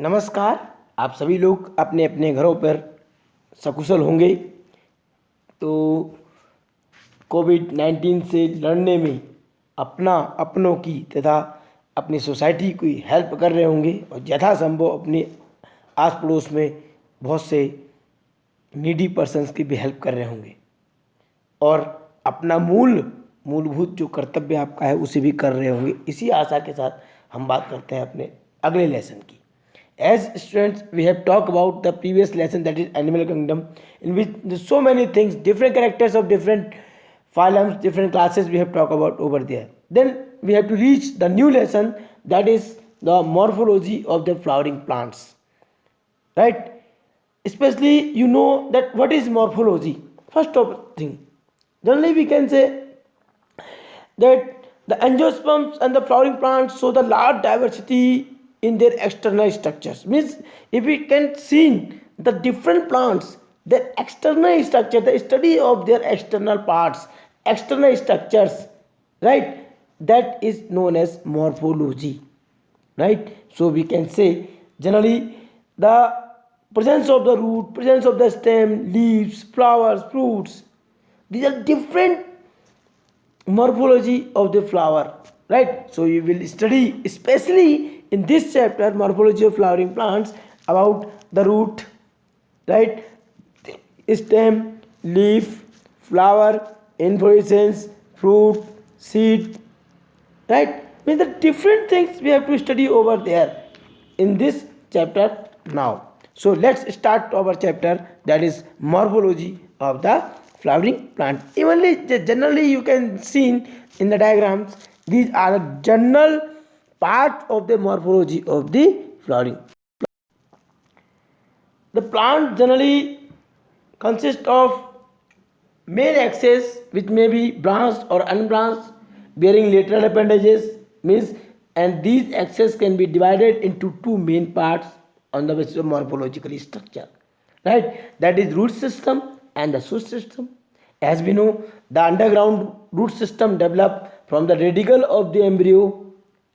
नमस्कार। आप सभी लोग अपने अपने घरों पर सकुशल होंगे। तो कोविड-19 से लड़ने में अपनों की तथा अपनी सोसाइटी की हेल्प कर रहे होंगे और यथासंभव अपने आस पड़ोस में बहुत से नीडी पर्सन्स की भी हेल्प कर रहे होंगे और अपना मूलभूत जो कर्तव्य आपका है उसे भी कर रहे होंगे। इसी आशा के साथ हम बात करते हैं अपने अगले लेसन की। As students, we have talked about the previous lesson, that is Animal Kingdom, in which there's so many things, different characters of different phylums, different classes we have talked about over there. Then we have to reach the new lesson, that is the morphology of the flowering plants. Right? Especially you know that what is morphology. First of thing, generally we can say that the angiosperms and the flowering plants show the large diversity in their external structures. Means if we can see the different plants, their external structure, the study of their external parts, external structures, right? That is known as morphology, right? So we can say generally the presence of the root, presence of the stem, leaves, flowers, fruits, these are different morphology of the flower, right? So you will study especially in this chapter morphology of flowering plants about the root, right, stem, leaf, flower, inflorescence, fruit, seed, right? Means the different things we have to study over there in this chapter now. So let's start our chapter, that is morphology of the flowering plant. Evenly generally you can see in the diagrams, these are the general part of the morphology of the flowering. The plant generally consists of main axis, which may be branched or unbranched, bearing lateral appendages, means, and these axes can be divided into two main parts on the basis of morphological structure, right? That is root system and the shoot system. As we know, the underground root system develop from the radicle of the embryo,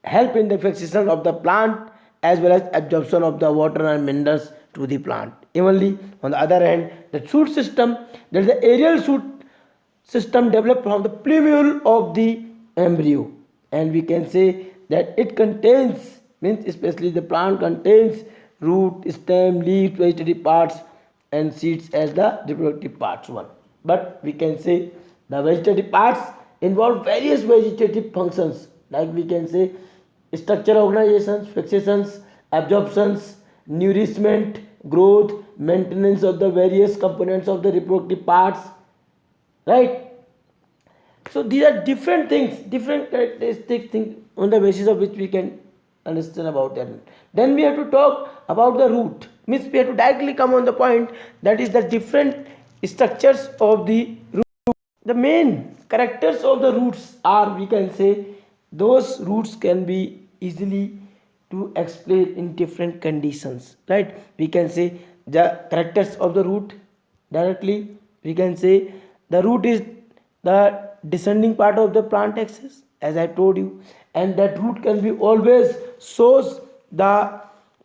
help in the fixation of the plant as well as absorption of the water and minerals to the plant. Evenly, on the other hand, the shoot system, that is the aerial shoot system developed from the plumule of the embryo, and we can say that it contains, means especially the plant contains root, stem, leaf, vegetative parts and seeds as the reproductive parts one. But we can say the vegetative parts involve various vegetative functions, like we can say structure organizations, fixations, absorptions, nourishment, growth, maintenance of the various components of the reproductive parts, right? So these are different things, different characteristic things on the basis of which we can understand about them. Then we have to talk about the root, means we have to directly come on the point, that is the different structures of the root. The main characters of the roots are, we can say, those roots can be easily to explain in different conditions, right? We can say the characters of the root directly. We can say the root is the descending part of the plant axis, as I told you, and that root can be always shows the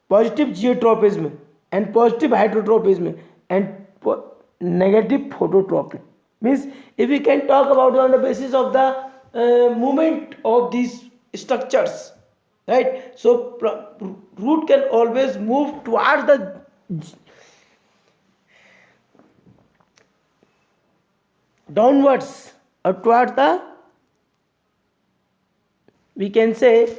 positive geotropism and positive heterotropism and negative phototropism. Means if we can talk about on the basis of the movement of these structures, right? So root can always move towards the downwards or towards the, we can say,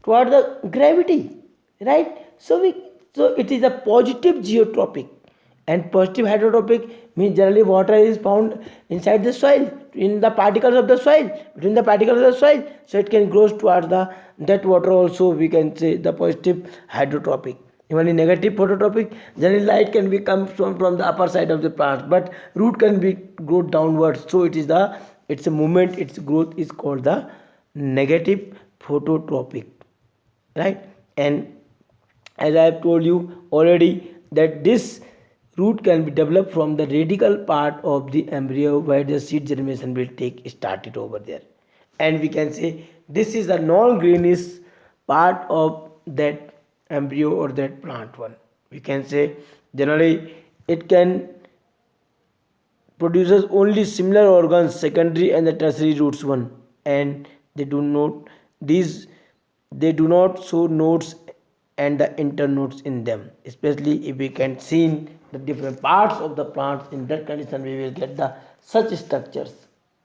toward the gravity, right? So it is a positive geotropic, and positive hydrotropic means generally water is found inside the soil, in the particles of the soil, between the particles of the soil, so it can grow towards the that water also, we can say the positive hydrotropic. Even in negative phototropic, generally light can be come from the upper side of the plant, but root can be grow downwards, so it is the, its a movement, its growth is called the negative phototropic, right? And as I have told you already, that this root can be developed from the radical part of the embryo where the seed germination will take started over there. And we can say this is the non-greenish part of that embryo or that plant one. We can say generally it can produces only similar organs secondary and the tertiary roots one, and these they do not show nodes and the internodes in them, especially if we can see the different parts of the plants. In that condition we will get the such structures,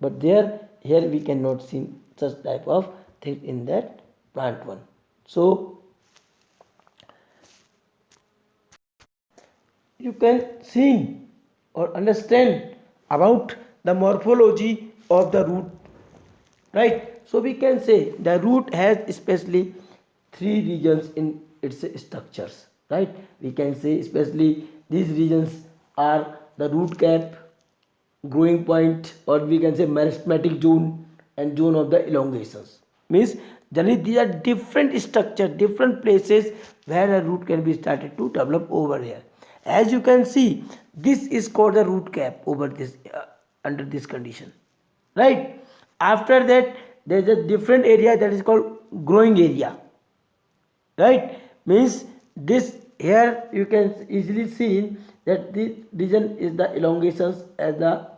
but here we cannot see such type of thing in that plant one. So you can see or understand about the morphology of the root, right? So we can say the root has especially three regions in its structures, right? We can say especially these regions are the root cap, growing point, or we can say meristematic zone and zone of the elongations. Means generally these are different structure, different places where a root can be started to develop over here. As you can see, this is called the root cap over this under this condition, right? After that there is a different area that is called growing area, right? Means this here you can easily see that this region is the elongations as the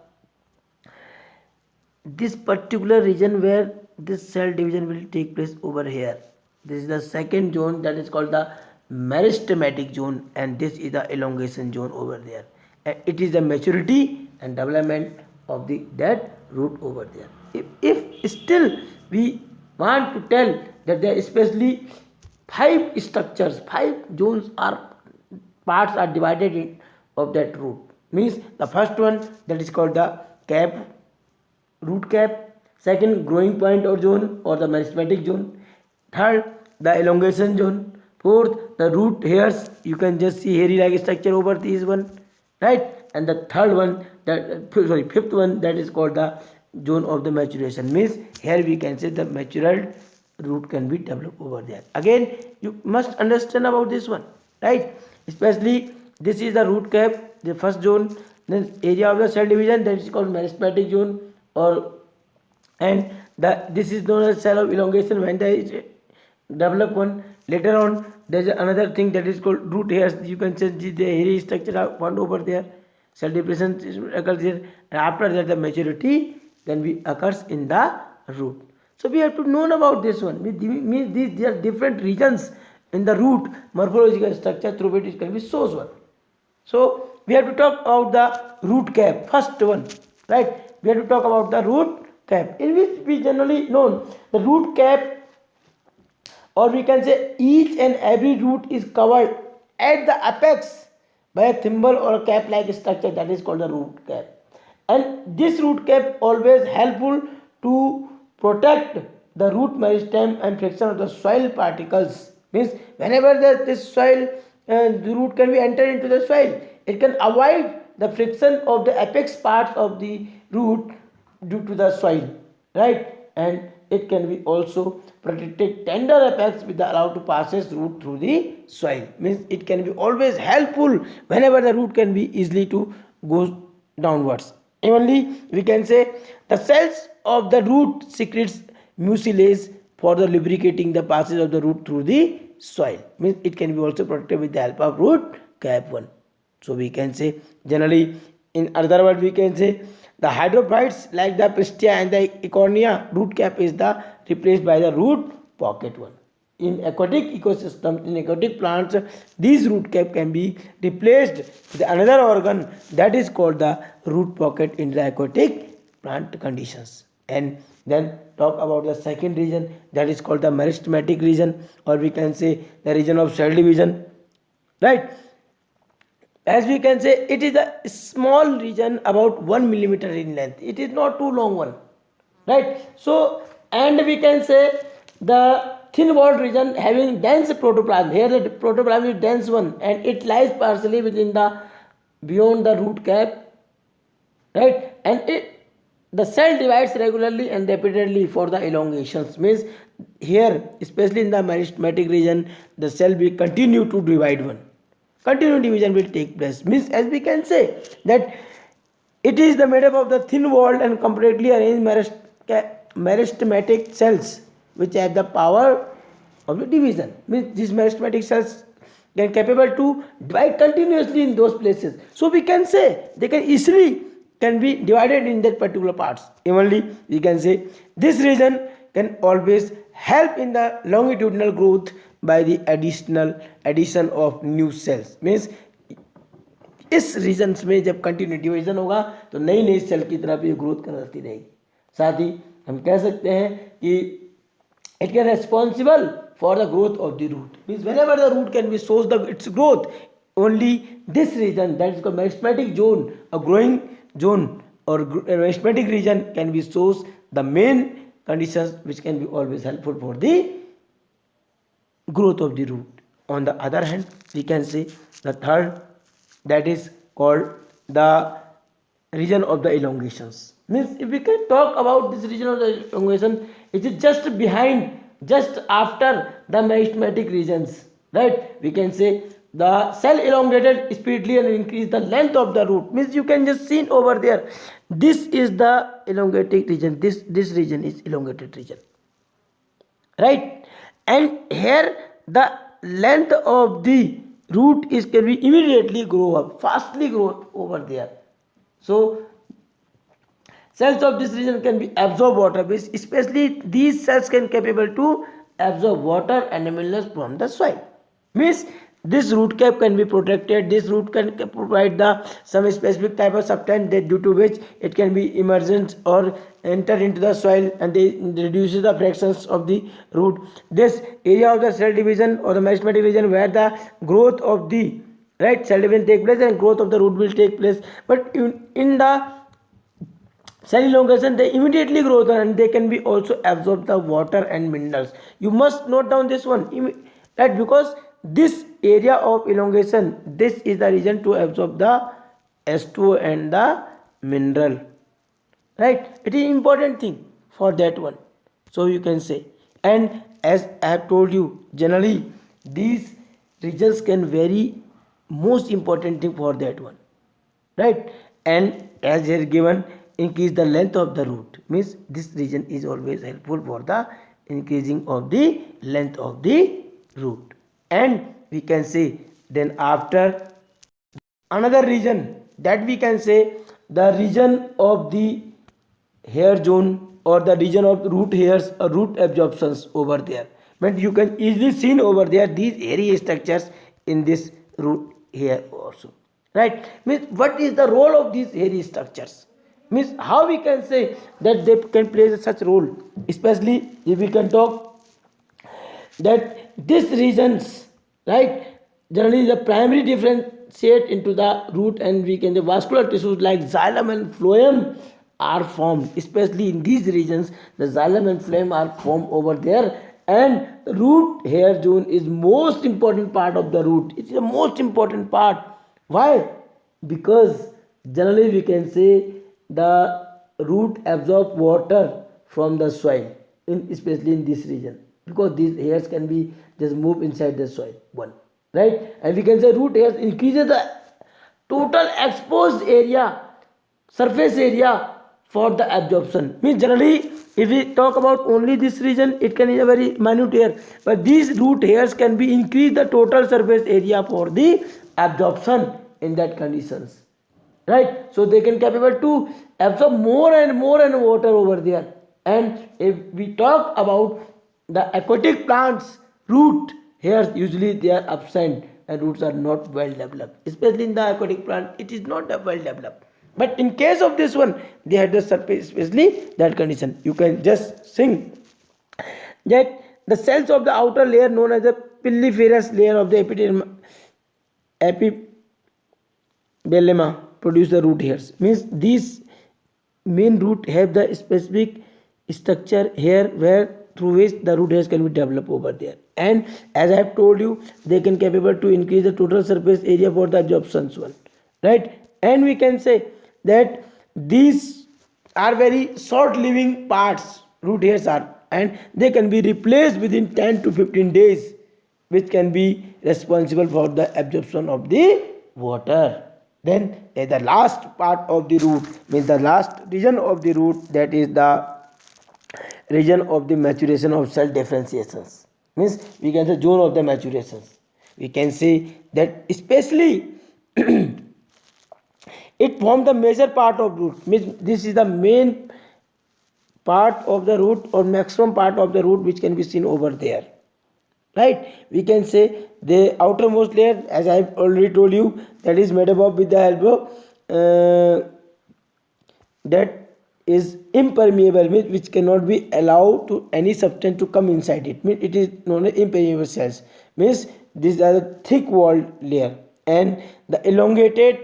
this particular region where this cell division will take place over here. This is the second zone that is called the meristematic zone, and this is the elongation zone over there. And it is the maturity and development of the that root over there. If still we want to tell that there are especially five structures, five zones are parts are divided in of that root. Means the first one that is called the cap, root cap, second growing point or zone or the meristematic zone, third the elongation zone, fourth the root hairs, you can just see hairy like structure over this one, right? And the third one that fifth one that is called the zone of the maturation. Means here we can say the matured root can be developed over there. Again you must understand about this one, right? Especially this is the root cap, the first zone, then area of the cell division that is called meristematic zone, or and this is known as cell of elongation when there is develop one. Later on there is another thing that is called root hairs, you can see the hairy structure are found over there, cell division occurs here, and after that the maturity then be occurs in the root. So we have to know about this one. Means these are different regions in the root morphological structure through which it can be shown. So we have to talk about the root cap, first one, right? We have to talk about the root cap, in which we generally known the root cap, or we can say each and every root is covered at the apex by a thimble or a cap like structure that is called the root cap. And this root cap always helpful to protect the root meristem and friction of the soil particles. Means whenever this soil the root can be entered into the soil, it can avoid the friction of the apex parts of the root due to the soil, right? And it can be also protected tender apex with the allowed to passes root through the soil. Means it can be always helpful whenever the root can be easily to go downwards. Evenly we can say the cells of the root secretes mucilage for the lubricating the passage of the root through the soil. Means it can be also protected with the help of root cap one. So we can say generally, in other words we can say the hydrophytes like the pistia and the ecornia, root cap is the replaced by the root pocket one. In aquatic ecosystem, in aquatic plants, these root cap can be replaced with another organ that is called the root pocket in the aquatic plant conditions. And then talk about the second region that is called the meristematic region, or we can say the region of cell division, right? As we can say it is a small region about 1 millimeter in length, it is not too long one, right? So and we can say the thin walled region having dense protoplasm, here the protoplasm is dense one and it lies partially within the beyond the root cap, right? And the cell divides regularly and repeatedly for the elongations. Means here especially in the meristematic region the cell will continue to divide one, continuous division will take place. Means as we can say that it is the made up of the thin walled and completely arranged meristematic cells which have the power of the division. Means these meristematic cells can capable to divide continuously in those places. So we can say they can easily can be divided in that particular parts. Evenly we can say this region can always help in the longitudinal growth by the addition of new cells. Means इस regions में जब continue division होगा तो नई नई cell की तरफ ये ग्रोथ करती रहेगी. साथ ही हम कह सकते हैं कि it can responsible for the growth of the root. Means whenever the root can be shows the its growth, only this region, that is called meristematic zone, a growing zone or meristematic region can be shows the main conditions which can be always helpful for the growth of the root. On the other hand, we can say the third, that is called the region of the elongations. Means if we can talk about this region of the elongation, it is just behind, just after the meristematic regions, right? We can say the cell elongated speedily and increase the length of the root. Means you can just see over there, this is the elongated region, this region is elongated region, right? And here the length of the root is can be immediately grow up, fastly grow over there. So cells of this region can be absorb water, especially these cells can capable to absorb water and minerals from the soil. Means this root cap can be protected, this root can provide the some specific type of substance that due to which it can be emergent or enter into the soil and they reduces the fractions of the root. This area of the cell division or the meristematic region where the growth of the right cell division take place and growth of the root will take place. But in the cell elongation they immediately grow and they can be also absorb the water and minerals. You must note down this one, right? Because this area of elongation, this is the region to absorb the H2O and the mineral, right? It is important thing for that one. So you can say, and as I have told you, generally these regions can vary, most important thing for that one, right? And as here given, increase the length of the root, means this region is always helpful for the increasing of the length of the root. And we can say then after another region that we can say the region of the hair zone or the region of root hairs or root absorptions over there. But you can easily see over there these hairy structures in this root hair also, right? Means what is the role of these hairy structures? Means how we can say that they can play such role, especially if we can talk that these regions, right, generally the primary differentiate into the root and we can the vascular tissues like xylem and phloem are formed, especially in these regions the xylem and phloem are formed over there. And root hair zone is most important part of the root. It is the most important part. Why? Because generally we can say the root absorb water from the soil, especially in this region, because these hairs can be just move inside the soil one, right? And we can say root hairs increases the total exposed area, surface area for the absorption. Means generally if we talk about only this region, it can be a very minute hair, but these root hairs can be increase the total surface area for the absorption in that conditions, right? So they can capable to absorb more and water over there. And if we talk about the aquatic plants, root hairs usually they are absent and roots are not well developed, especially in the aquatic plant it is not well developed. But in case of this one they had the surface, especially that condition. You can just sing that the cells of the outer layer known as the piliferous layer of the epibellema produce the root hairs. Means these main root have the specific structure here where through which the root hairs can be developed over there. And as I have told you, they can capable to increase the total surface area for the absorptions one, right? And we can say that these are very short living parts, root hairs are, and they can be replaced within 10 to 15 days, which can be responsible for the absorption of the water. Then the last part of the root, means the last region of the root, that is the region of the maturation of cell differentiations. means we can say zone of the maturations. We can say that especially it forms the major part of root, means this is the main part of the root or maximum part of the root which can be seen over there, right? We can say the outermost layer, as I have already told you, that is made up with the help of that is impermeable, means which cannot be allowed to any substance to come inside it, means it is known as impermeable cells, means these are the thick walled layer, and the elongated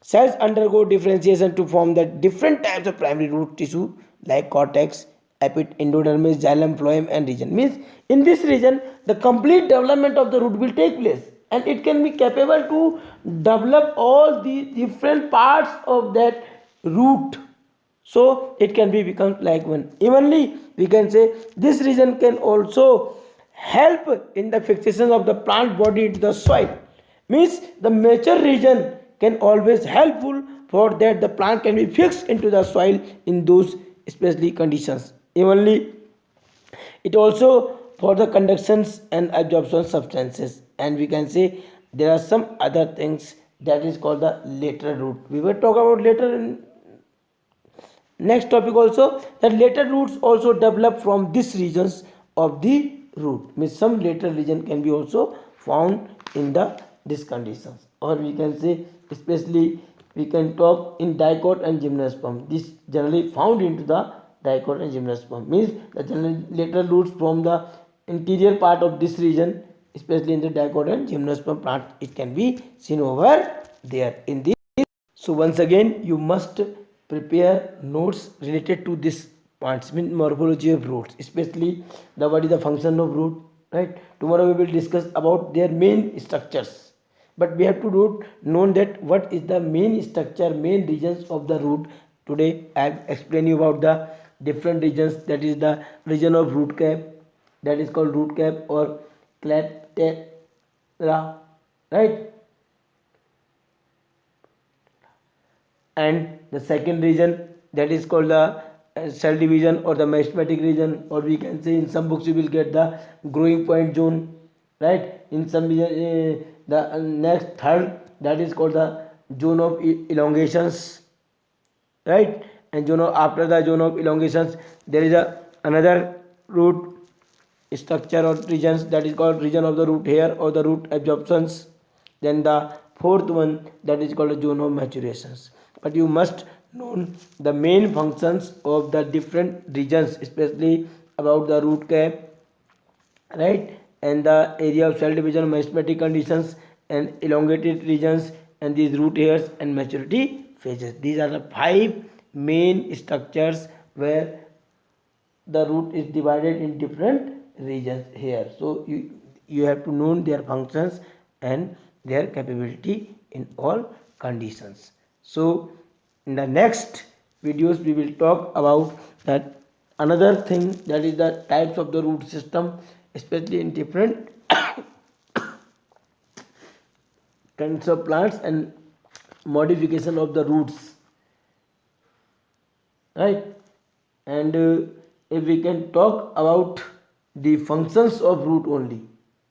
cells undergo differentiation to form the different types of primary root tissue like cortex, endodermis, xylem, phloem, and region. Means in this region the complete development of the root will take place, and it can be capable to develop all the different parts of that root, so it can be become like one. Evenly we can say this region can also help in the fixation of the plant body into the soil, means the mature region can always helpful for that the plant can be fixed into the soil in those especially conditions. Evenly it also for the conductions and absorption substances, and we can say there are some other things that is called the lateral root. We will talk about later in next topic also, that later roots also develop from these regions of the root, means some later region can be also found in the these conditions. Or we can say especially we can talk in dicot and gymnosperm, this generally found into the dicot and gymnosperm, means the general later roots from the interior part of this region, especially in the dicot and gymnosperm plant, it can be seen over there in the. So once again you must prepare notes related to this points, mean morphology of roots, especially the what is the function of root, right? Tomorrow we will discuss about their main structures, but we have to know that what is the main structure, main regions of the root. Today I have explained you about the different regions, that is the region of root cap, that is called root cap or clatera, right? And the second region, that is called the cell division or the meristematic region, or we can say in some books you will get the growing point zone, right? In some the next third, that is called the zone of elongations, right? And zone of, after the zone of elongations there is a another root structure or regions, that is called region of the root hair or the root absorptions. Then the fourth one, that is called a zone of maturations. But you must know the main functions of the different regions, especially about the root cap, right? And the area of cell division, meristematic conditions, and elongated regions, and these root hairs and maturity phases. These are the 5 main structures where the root is divided in different regions here. So you have to know their functions and their capability in all conditions. So in the next videos we will talk about that another thing, that is the types of the root system, especially in different kinds of plants and modification of the roots, right? And if we can talk about the functions of root only,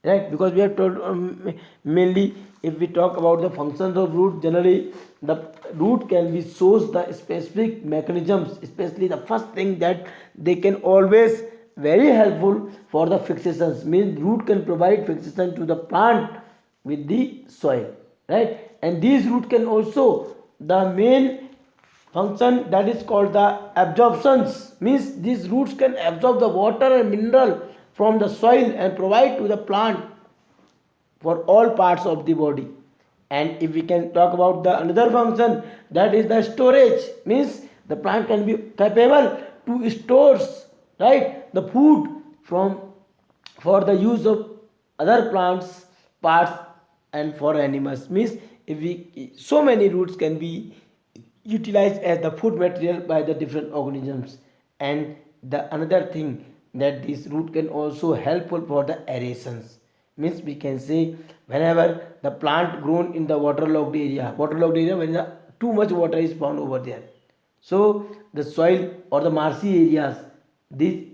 right? Because we have told mainly if we talk about the functions of root, generally the root can be shows the specific mechanisms, especially the first thing that they can always very helpful for the fixations, means root can provide fixation to the plant with the soil, right? And these root can also the main function, that is called the absorptions, means these roots can absorb the water and mineral from the soil and provide to the plant for all parts of the body. And if we can talk about the another function, that is the storage, means the plant can be capable to stores, right, the food from for the use of other plants parts and for animals, means if we so many roots can be utilized as the food material by the different organisms. And the another thing, that this root can also helpful for the aerations, means we can say whenever the plant grown in the waterlogged area when the too much water is found over there, so the soil or the marshy areas, these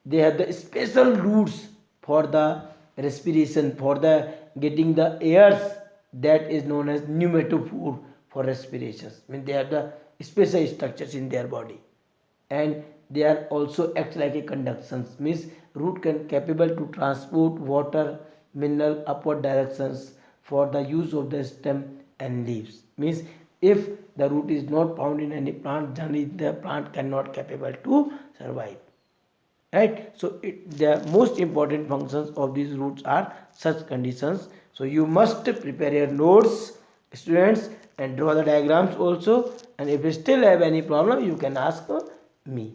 they have the special roots for the respiration, for the getting the airs, that is known as pneumatophore for respirations. Means they have the special structures in their body, and they are also act like a conductions. Means root can capable to transport water, mineral upward directions for the use of the stem and leaves. Means if the root is not found in any plant, generally the plant cannot capable to survive, right? So the most important functions of these roots are such conditions. So you must prepare your notes, students, and draw the diagrams also, and if you still have any problem you can ask me.